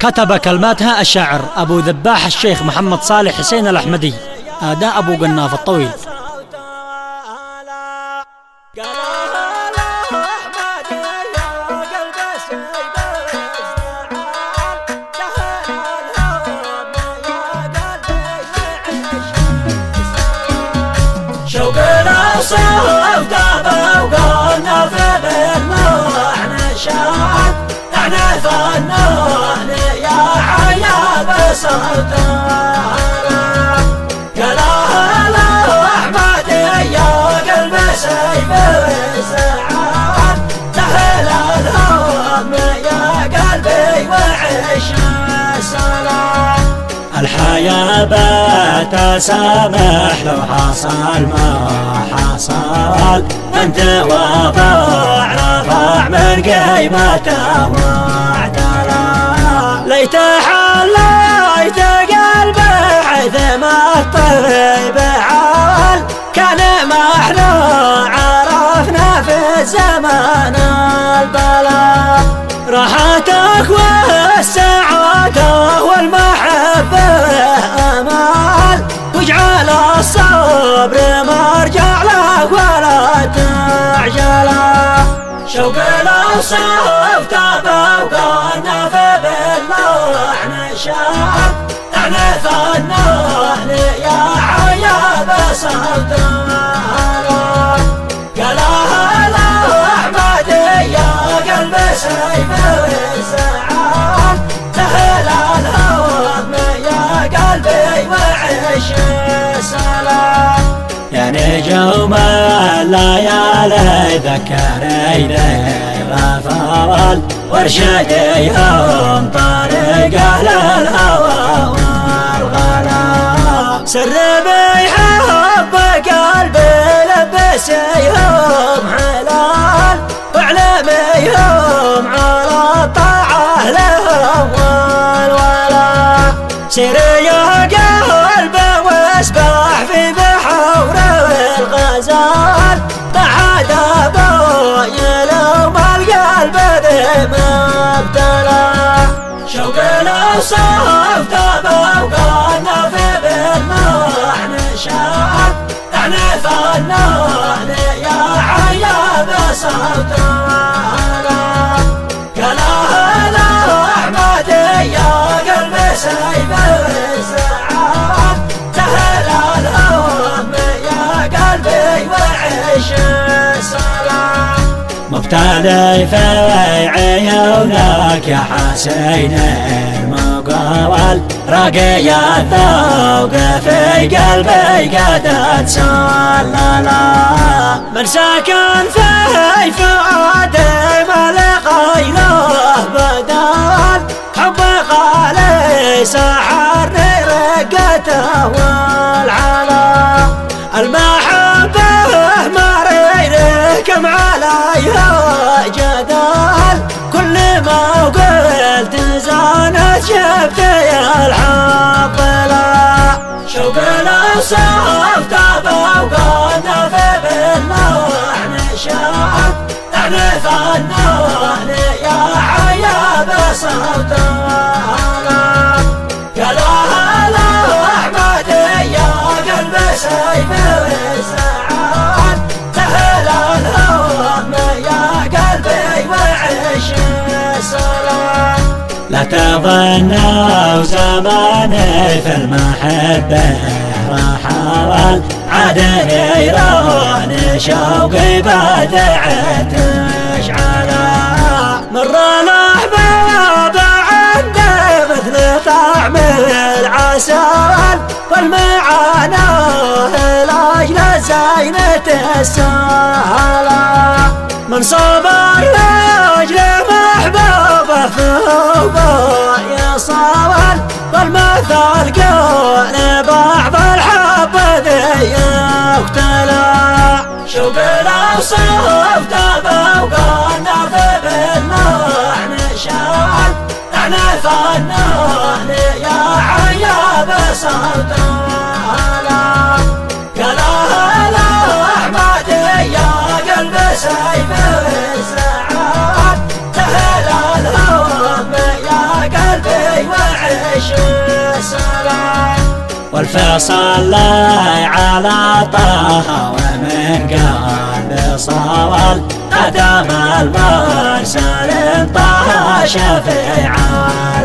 كتب كلماتها الشاعر أبو ذباح الشيخ محمد صالح حسين الأحمدي، أداء أبو قناف الطويل. شوقنا وصوت وقلنا في بالنوع نشاط احنا فنون يا حيا بصوتنا قالها له احمد يا قلب سيف السعاد سهل الهم يا قلبي وعيش السلام. الحياة بتسامح لو حصل ما حصل، انت وضع رفع من قيمته واعتلى. ليت حليت قلبه حيث ما الطيب عال، كان ما احنا عرفنا في الزمان البلاء. راحتك والسعادة والمحبة أمال، واجعل الصبر مرجع لك ولا تعجله. شوق الأوصاف وقلنا في بالنوع نشاط احنا فنون يا حيا بصوتنا. قالها له احمد يا قلب سيف السعاد سهل الهم يا قلبي وعيش السلام. يا نجوم الليالي ذكريني غفال، وارشديهم طريق اهل الهوى والغلا. سر بيحب قلبي لبسيهم حلال، واعلميهم على الطاعة لهم والولا. سير يا قلب واسبح في بحور الغزال، بعد باين وما القلب ذي مبتلى. شوق الأوصاف وقلنا في بالنوع نشاط احنا فنون يا حيا بصوتنا. قالها له احمد يا قلب سيف السعاد سهل الهم يا قلبي وعيش السلام. مبتلي في عيونك يا حسين المقاول، رقي الذوق في قلبي قد تسللا. من سكن في فؤادي ما لقي له بدال، حب غالي سحرني رقته والعلا. المحبة مريرة كم عليها جدال، كل ما قلت زانت شفتي الحظ لا. شوق الأوصاف وقلنا في بالنوع نشاط احنا فنون يا حيا بصوتنا. قالها له احمد يا قلب سيف السعاد سهل الهم يا قلبي وعيش السلام. لا تظنوا زماني في المحبة راح عدني يرون شوقي بدعت تشعله. مر الأحباب عنده مثل طعم العسل، والمعاناة لأجل زينة السهلة. من صبر لأجل محبوبه فوق يصول، والمثل قول بعض الحب ذي يقتلى. شوق الأوصاف وقلنا في بالنوع نشاط احنا فنون يا حيا بصوتنا. قالها له احمد يا قلب سيف السعاد والفيصل لي على طه ومن قلب صوال قدم المرسل طه شفيعا.